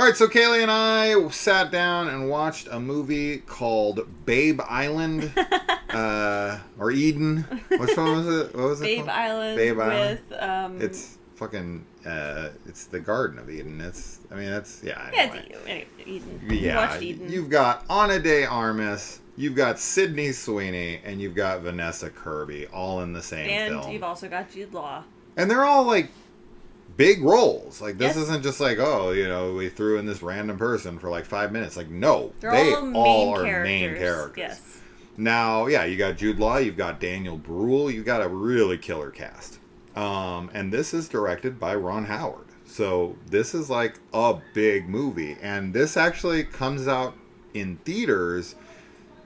All right, so Kaylee and I sat down and watched a movie called Babe Island, or Eden. Which one was it? What was it Babe called? Island. Babe Island. With It's fucking. It's the Garden of Eden. It's. I mean, that's yeah. yeah, Anyway. it's Eden. Yeah. You watched Eden. You've got Ana de Armas. You've got Sydney Sweeney, and you've got Vanessa Kirby, all in the same film. And you've also got Jude Law. And they're all like big roles. Like, this Yes. isn't just like, oh, you know, we threw in this random person for like 5 minutes. Like, no, They're they all are main main characters. characters. Yes. Now, yeah, you got Jude Law, you've got Daniel Brühl, you've got a really killer cast. And this is directed by Ron Howard. So this is like a big movie. And this actually comes out in theaters,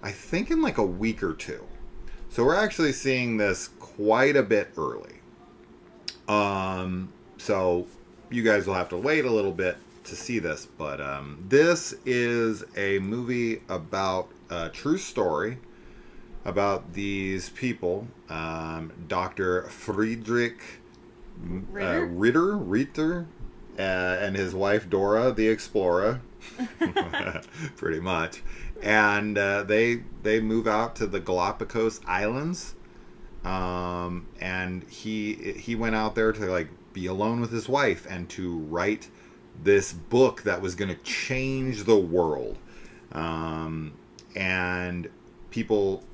I think, in like a week or two. So we're actually seeing this quite a bit early. So you guys will have to wait a little bit to see this, but this is a movie about a true story about these people, Dr. Friedrich Ritter, and his wife Dora the Explorer, pretty much, and they move out to the Galapagos Islands. And he went out there to like be alone with his wife and to write this book that was going to change the world. And people,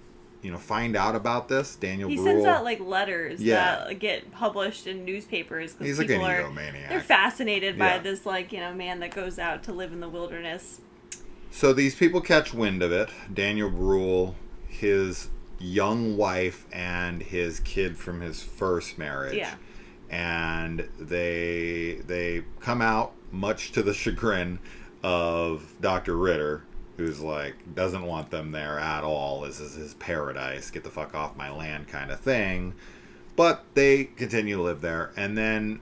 find out about this. Daniel Brühl. He sends out like letters that get published in newspapers He's because like people an egomaniac. they're fascinated by this man that goes out to live in the wilderness. So these people catch wind of it. Daniel Brühl, his young wife, and his kid from his first marriage. Yeah. And they come out, much to the chagrin of Dr. Ritter, who's like, doesn't want them there at all. This is his paradise. Get the fuck off my land kind of thing. But they continue to live there. And then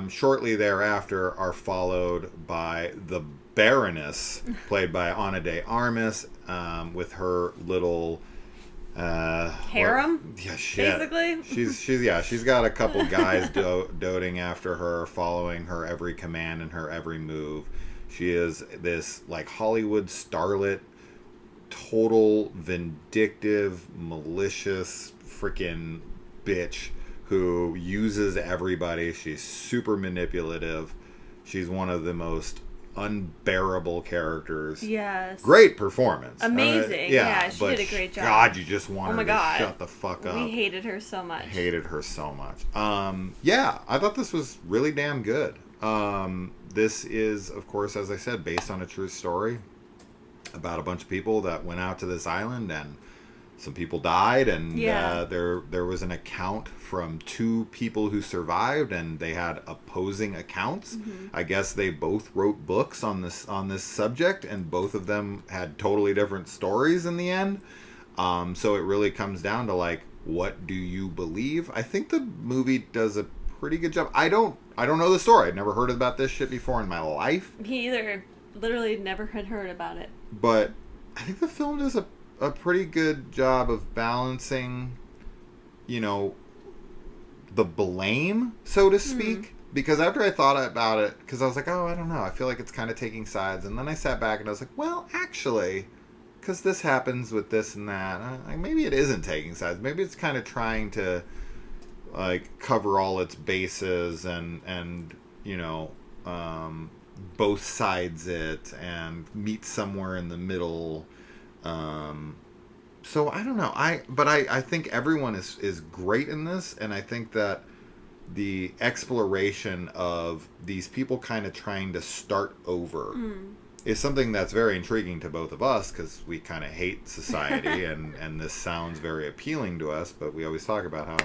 shortly thereafter are followed by the Baroness, played by Ana de Armas, with her little... harem? Yeah, shit. Basically? She's got a couple guys doting after her, following her every command and her every move. She is this like Hollywood starlet, total vindictive, malicious freaking bitch who uses everybody. She's super manipulative. She's one of the most unbearable characters. Yes. Great performance. Amazing. Yeah, she did a great job. God, you just wanted to shut the fuck up. We hated her so much. Yeah, I thought this was really damn good. This is, of course, as I said, based on a true story about a bunch of people that went out to this island, and some people died, and there was an account from 2 people who survived, and they had opposing accounts. Mm-hmm. I guess they both wrote books on this subject, and both of them had totally different stories in the end. So it really comes down to like, what do you believe? I think the movie does a pretty good job. I don't know the story. I'd never heard about this shit before in my life. Me either. Literally never had heard about it. But I think the film does a pretty good job of balancing, the blame, so to speak. Because after I thought about it, because I was like, oh, I don't know, I feel like it's kind of taking sides. And then I sat back and I was like, well, actually, because this happens with this and that, maybe it isn't taking sides. Maybe it's kind of trying to like cover all its bases and both sides it and meet somewhere in the middle. So I don't know. I think everyone is great in this, and I think that the exploration of these people kind of trying to start over is something that's very intriguing to both of us, because we kind of hate society and this sounds very appealing to us, but we always talk about how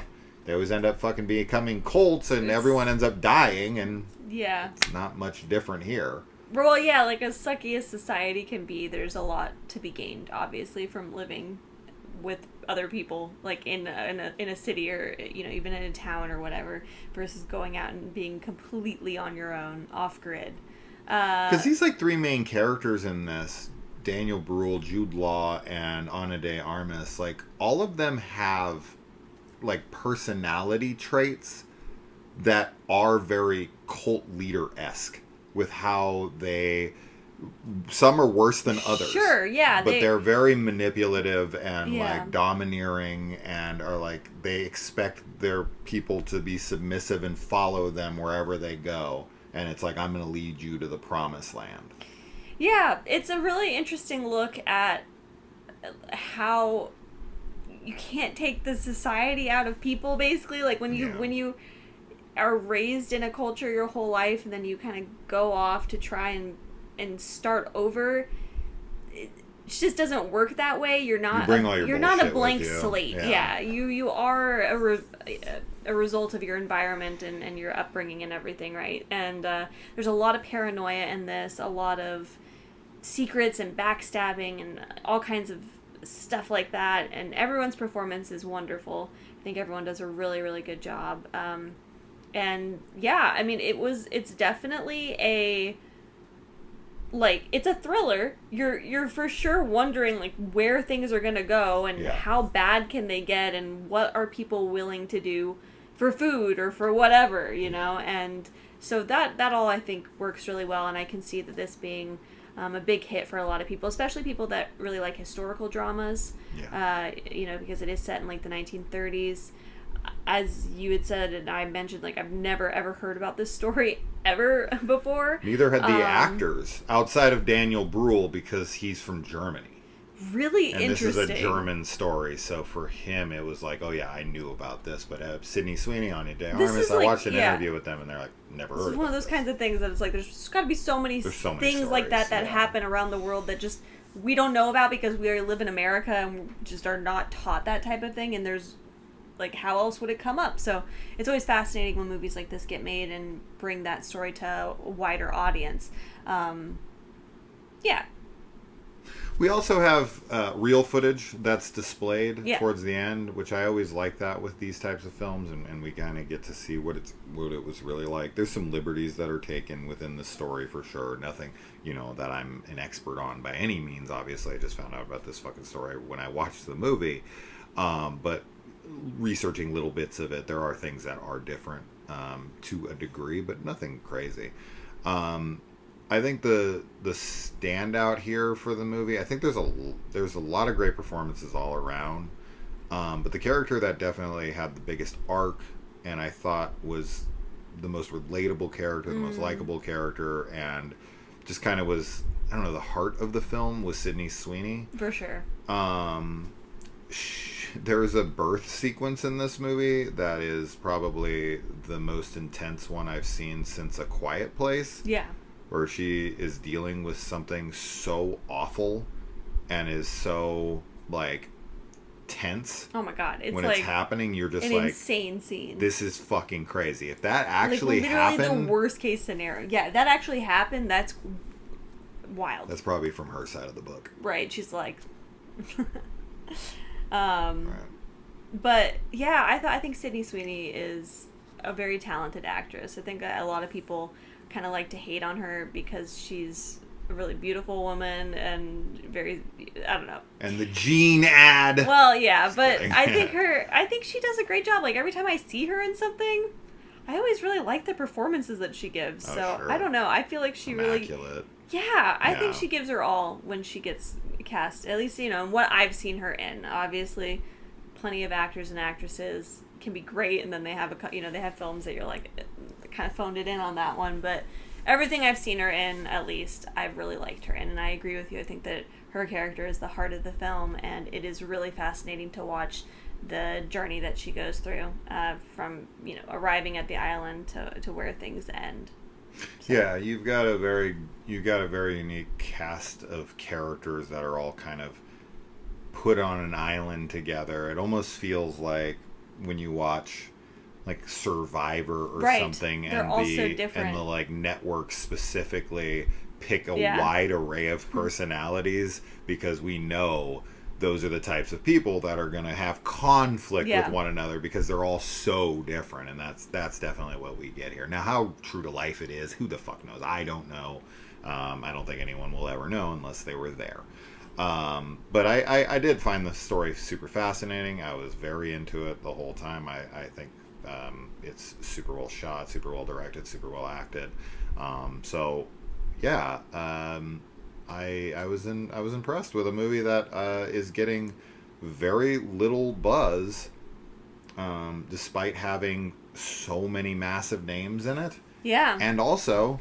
they always end up fucking becoming cults, and everyone ends up dying, and it's not much different here. Well, yeah, like as sucky as society can be, there's a lot to be gained, obviously, from living with other people, like in a city, or even in a town or whatever, versus going out and being completely on your own, off grid. Because these like 3 main characters in this, Daniel Brühl, Jude Law, and Ana de Armas, like all of them have like personality traits that are very cult leader-esque. with how some are worse than others. Sure, yeah. But they're very manipulative and Yeah. like domineering, and are like, they expect their people to be submissive and follow them wherever they go. And it's like, I'm going to lead you to the promised land. Yeah, it's a really interesting look at how you can't take the society out of people, basically. Like when you are raised in a culture your whole life, and then you kind of go off to try and start over, it just doesn't work that way. You're not you're not a blank slate. Yeah, you are a result of your environment and your upbringing and everything, right? And there's a lot of paranoia in this, a lot of secrets and backstabbing and all kinds of stuff like that, and everyone's performance is wonderful. I think everyone does a really, really good job. And yeah, I mean, it's definitely it's a thriller. You're for sure wondering like where things are gonna go, and how bad can they get, and what are people willing to do for food or for whatever, you know. And so that all I think works really well, and I can see that this being a big hit for a lot of people, especially people that really like historical dramas. Because it is set in like the 1930s. As you had said, and I mentioned, like, I've never ever heard about this story ever before. Neither had the actors, outside of Daniel Brühl, because he's from Germany. Really and interesting. This is a German story, so for him it was like, oh yeah, I knew about this. But Sydney Sweeney on Armas, I watched an interview with them, and they're like, never heard of it. It's one of those kinds of things that it's like, there's got to be so many things like that happen around the world that just we don't know about because we live in America and just are not taught that type of thing. And there's like, how else would it come up? So it's always fascinating when movies like this get made and bring that story to a wider audience. We also have real footage that's displayed towards the end, which I always like that with these types of films, and we kind of get to see what it was really like. There's some liberties that are taken within the story for sure. Nothing, that I'm an expert on by any means. Obviously, I just found out about this fucking story when I watched the movie. But researching little bits of it, there are things that are different to a degree, but nothing crazy. I think the standout here for the movie, I think there's a lot of great performances all around, but the character that definitely had the biggest arc, and I thought was the most relatable character, the most likable character, and just kind of was, I don't know, the heart of the film, was Sydney Sweeney. For sure. There's a birth sequence in this movie that is probably the most intense one I've seen since A Quiet Place. Yeah. Where she is dealing with something so awful and is so, like, tense. Oh my god. When it's happening, you're just an like... insane scene. This is fucking crazy. If that actually happened... Literally the worst case scenario. Yeah, if that actually happened, that's wild. That's probably from her side of the book. Right, she's like... Right. But, yeah, I think Sydney Sweeney is a very talented actress. I think a lot of people kind of like to hate on her because she's a really beautiful woman and very, I don't know. And the Gene ad. Well, yeah, but I think she does a great job. Like, every time I see her in something, I always really like the performances that she gives. Oh, so, sure. I don't know. I feel like she Immaculate. really... Yeah, I think she gives her all when she gets cast. At least, what I've seen her in. Obviously, plenty of actors and actresses can be great, and then they have they have films that you're like, kind of phoned it in on that one. But everything I've seen her in, at least, I've really liked her in, and I agree with you. I think that her character is the heart of the film, and it is really fascinating to watch the journey that she goes through from arriving at the island to where things end. So. Yeah, you've got a very unique cast of characters that are all kind of put on an island together. It almost feels like when you watch like Survivor or something, They're all so different. And the like network specifically pick a wide array of personalities because we know those are the types of people that are going to have conflict with one another because they're all so different, and that's definitely what we get here. Now, how true to life it is, who the fuck knows? I don't know. I don't think anyone will ever know unless they were there. But I did find the story super fascinating. I was very into it the whole time. I think It's super well shot, super well directed, super well acted. So yeah, I was impressed with a movie that is getting very little buzz, despite having so many massive names in it. Yeah. And also,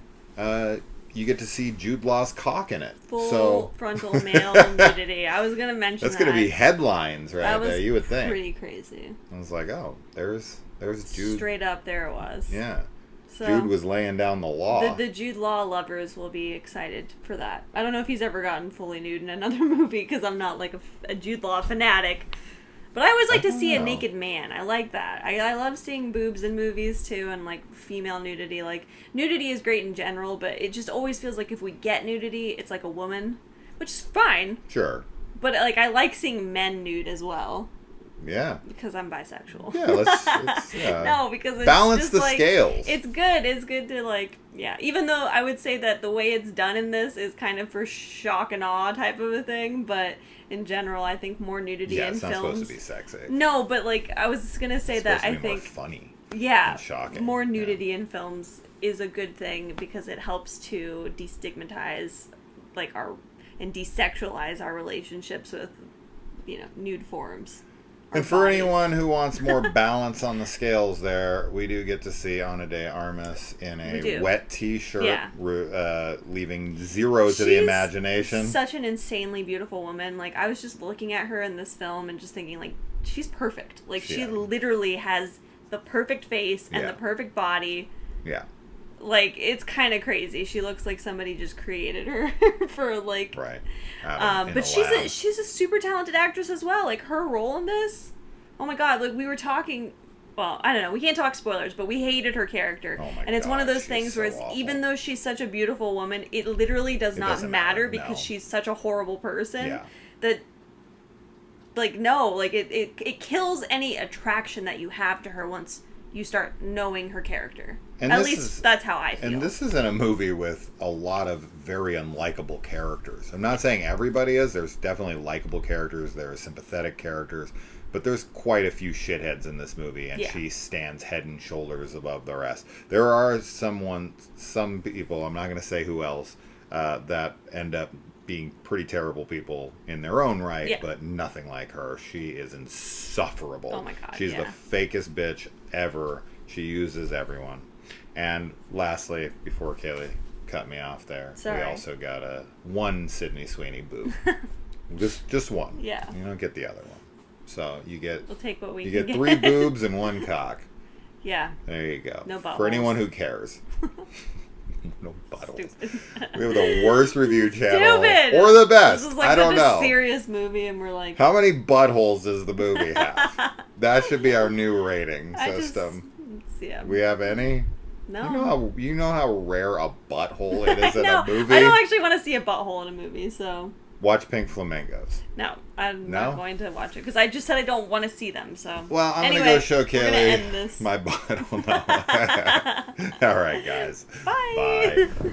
you get to see Jude Law's cock in it. Full frontal male nudity. I was gonna mention that's going to be headlines right there. You would think. Pretty crazy. I was like, oh, there's Jude. Straight up, there it was. Yeah. So, Jude was laying down the law. The Jude Law lovers will be excited for that. I don't know if he's ever gotten fully nude in another movie because I'm not like a Jude Law fanatic. But I always like to see a naked man. I like that. I love seeing boobs in movies too, and like female nudity. Like nudity is great in general, but it just always feels like if we get nudity, it's like a woman, which is fine. Sure. But like I like seeing men nude as well. Yeah. Because I'm bisexual. Yeah, let's no, because it's balance just the like, scales. It's good. It's good to like, yeah. Even though I would say that the way it's done in this is kind of for shock and awe type of a thing, but in general, I think more nudity in films. Yeah, it's not supposed to be sexy. No, but like I was gonna say it's that I think more funny. Yeah, and shocking. More nudity in films is a good thing because it helps to destigmatize, like and desexualize our relationships with, nude forms. And for anyone who wants more balance on the scales there, we do get to see Ana de Armas in a wet t-shirt, leaving zero to the imagination. Such an insanely beautiful woman. Like, I was just looking at her in this film and just thinking, like, she's perfect. Like, she literally has the perfect face and the perfect body. Yeah. Like, it's kind of crazy. She looks like somebody just created her for, like... Right. But she's a super talented actress as well. Like, her role in this... Oh my god, like, we were talking... Well, I don't know. We can't talk spoilers, but we hated her character. Oh my and it's one of those things so where even though she's such a beautiful woman, it literally does not matter because she's such a horrible person. Yeah. That... Like, no. Like, it kills any attraction that you have to her once you start knowing her character. And at least that's how I feel. And this is in a movie with a lot of very unlikable characters. I'm not saying everybody is. There's definitely likable characters. There are sympathetic characters. But there's quite a few shitheads in this movie, and she stands head and shoulders above the rest. There are some people, I'm not going to say who else, that end up being pretty terrible people in their own right, but nothing like her. She is insufferable. Oh my god, She's the fakest bitch ever. She uses everyone. And lastly, before Kaylee cut me off there, we also got one Sydney Sweeney boob. just one. Yeah. You don't get the other one. So we'll take what we can get. You get 3 boobs and 1 cock. Yeah. There you go. No buttholes. For anyone who cares. No buttholes. We have the worst review channel. Stupid. Or the best. This is like I don't know. A serious movie, and we're like... How many buttholes does the movie have? That should be our new rating system. We have any? No. You know how rare a butthole it is in a movie? I don't actually want to see a butthole in a movie, so... Watch Pink Flamingos. No, I'm not going to watch it because I just said I don't want to see them. So well, I'm gonna go show Kaylee my butthole. No. All right, guys. Bye. Bye.